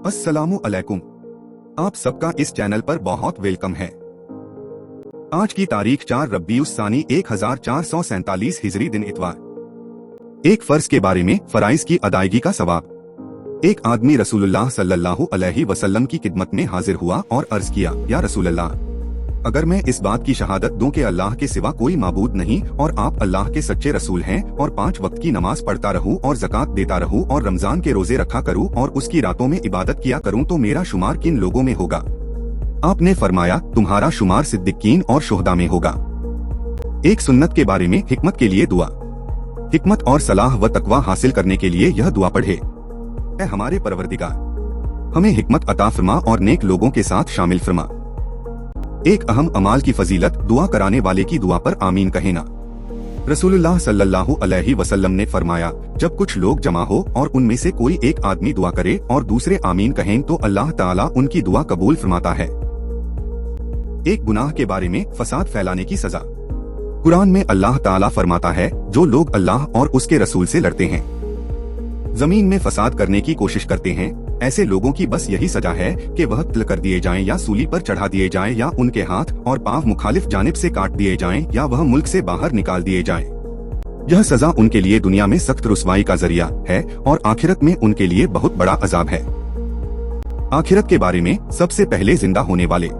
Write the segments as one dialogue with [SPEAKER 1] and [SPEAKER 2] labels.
[SPEAKER 1] अस्सलामु अलैकुम। आप सबका इस चैनल पर बहुत वेलकम है। आज की तारीख 4 रब्बीउस सानी 1447 हिजरी दिन इतवार। एक फर्ज के बारे में फराइज की अदायगी का सवाब। एक आदमी रसूलुल्लाह सल्लल्लाहु अलैहि वसल्लम की खिदमत में हाजिर हुआ और अर्ज किया, या रसूलल्लाह, अगर मैं इस बात की शहादत दूं कि अल्लाह के सिवा कोई माबूद नहीं और आप अल्लाह के सच्चे रसूल हैं और 5 वक्त की नमाज पढ़ता रहूं और ज़कात देता रहूं और रमजान के रोजे रखा करूं और उसकी रातों में इबादत किया करूं तो मेरा शुमार किन लोगों में होगा? आपने फरमाया, तुम्हारा शुमार सिद्दीकीन और शुहदा में होगा। एक सुन्नत के बारे में हिकमत के लिए दुआ। हिकमत और सलाह व तकवा हासिल करने के लिए यह दुआ पढ़े, ऐ हमारे परवरदिगार, हमें हिकमत अता फरमा और नेक लोगों के साथ शामिल फरमा। एक अहम अमाल की फजीलत, दुआ कराने वाले की दुआ पर आमीन कहना। रसूलुल्लाह सल्लल्लाहु अलैहि वसल्लम ने फरमाया, जब कुछ लोग जमा हो और उनमें से कोई एक आदमी दुआ करे और दूसरे आमीन कहें तो अल्लाह ताला उनकी दुआ कबूल फरमाता है। एक गुनाह के बारे में फसाद फैलाने की सजा। कुरान में अल्लाह ताला फरमाता है, जो लोग अल्लाह और उसके रसूल से लड़ते हैं, जमीन में फसाद करने की कोशिश करते हैं, ऐसे लोगों की बस यही सजा है कि वह कत्ल कर दिए जाएं या सूली पर चढ़ा दिए जाएं या उनके हाथ और पांव मुखालिफ जानिब से काट दिए जाएं या वह मुल्क से बाहर निकाल दिए जाएं। यह सजा उनके लिए दुनिया में सख्त रुसवाई का जरिया है और आखिरत में उनके लिए बहुत बड़ा अजाब है। आखिरत के बारे में सबसे पहले जिंदा होने वाले।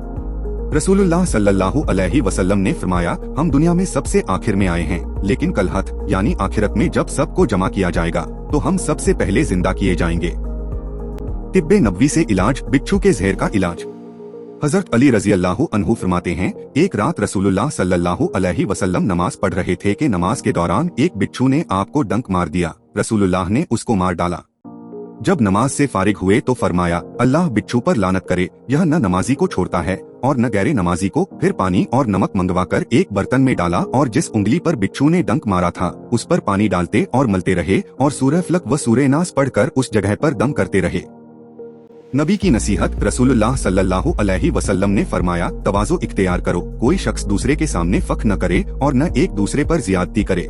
[SPEAKER 1] रसूलुल्लाह सल्लल्लाहु अलैहि वसल्लम ने फरमाया, हम दुनिया में सबसे आखिर में आए हैं, लेकिन कलहत यानी आखिरत में जब सबको जमा किया जाएगा तो हम सबसे पहले जिंदा किए जाएंगे। तिब्बे नबवी से इलाज, बिच्छू के जहर का इलाज। हजरत अली रजी अल्लाहु अन्हु फरमाते हैं, एक रात रसूलुल्लाह सल्लल्लाहु अलैहि वसल्लम नमाज पढ़ रहे थे कि नमाज के दौरान एक बिच्छू ने आपको डंक मार दिया। रसूलुल्लाह ने उसको मार डाला। जब नमाज से फारिग हुए तो फरमाया, अल्लाह बिच्छू पर लानत करे, यह न नमाजी को छोड़ता है और न गैर नमाजी को। फिर पानी और नमक मंगवाकर एक बर्तन में डाला और जिस उंगली पर बिच्छू ने डंक मारा था उस पर पानी डालते और मलते रहे और सूरह फलक व सूरह नास पढ़कर उस जगह पर दम करते रहे। नबी की नसीहत। रसूलुल्लाह सल्लल्लाहु अलैहि वसल्लम ने फरमाया, तवाज़ु इख्तियार करो, कोई शख्स दूसरे के सामने फख्र न करे और न एक दूसरे पर जियादती करे।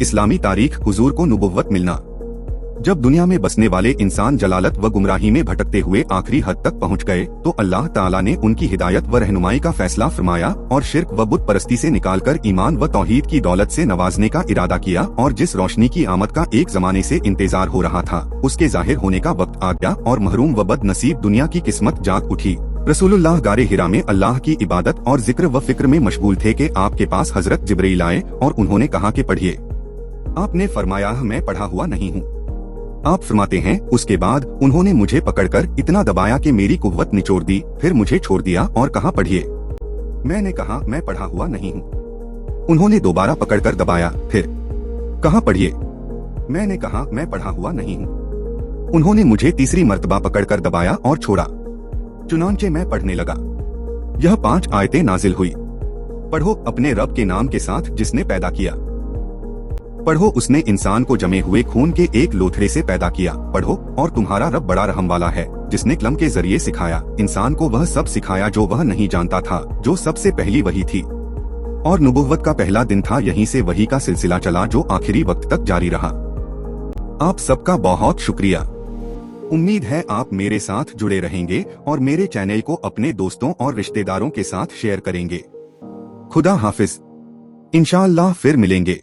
[SPEAKER 1] इस्लामी तारीख। हुजूर को नुबुव्वत मिलना। जब दुनिया में बसने वाले इंसान जलालत व गुमराही में भटकते हुए आखिरी हद तक पहुंच गए तो अल्लाह ताला ने उनकी हिदायत व रहनुमाई का फैसला फरमाया और शिर्क व बुत परस्ती से निकालकर ईमान व तौहीद की दौलत से नवाजने का इरादा किया और जिस रोशनी की आमद का एक जमाने से इंतजार हो रहा था उसके जाहिर होने का वक्त आ गया और महरूम व बद नसीब दुनिया की किस्मत जाग उठी। रसूलुल्लाह गारे हिरा में अल्लाह की इबादत और जिक्र व फिक्र में मशगूल थे कि आपके पास हजरत जिब्रील आए और उन्होंने कहा कि पढ़िए। आपने फरमाया, मैं पढ़ा हुआ नहीं हूँ। आप फरमाते हैं, उसके बाद उन्होंने मुझे पकड़कर इतना दबाया कि मेरी कुव्वत निचोड़ दी, फिर मुझे छोड़ दिया और कहा पढ़िए। मैंने कहा, मैं पढ़ा हुआ नहीं हूँ। उन्होंने दोबारा पकड़कर दबाया, फिर कहा पढ़िए। मैंने कहा, मैं पढ़ा हुआ नहीं हूँ। उन्होंने मुझे तीसरी मर्तबा पकड़कर दबाया और छोड़ा। चुनांचे मैं पढ़ने लगा। यह 5 आयतें नाजिल हुई। पढ़ो अपने रब के नाम के साथ जिसने पैदा किया। पढ़ो उसने इंसान को जमे हुए खून के एक लोथड़े से पैदा किया। पढ़ो और तुम्हारा रब बड़ा रहम वाला है जिसने कलम के जरिए सिखाया इंसान को वह सब सिखाया जो वह नहीं जानता था, जो सबसे पहली वही थी और नुबुव्वत का पहला दिन था। यहीं से वही का सिलसिला चला जो आखिरी वक्त तक जारी रहा। आप सबका बहुत शुक्रिया। उम्मीद है आप मेरे साथ जुड़े रहेंगे और मेरे चैनल को अपने दोस्तों और रिश्तेदारों के साथ शेयर करेंगे। खुदा हाफिज। इंशाअल्लाह फिर मिलेंगे।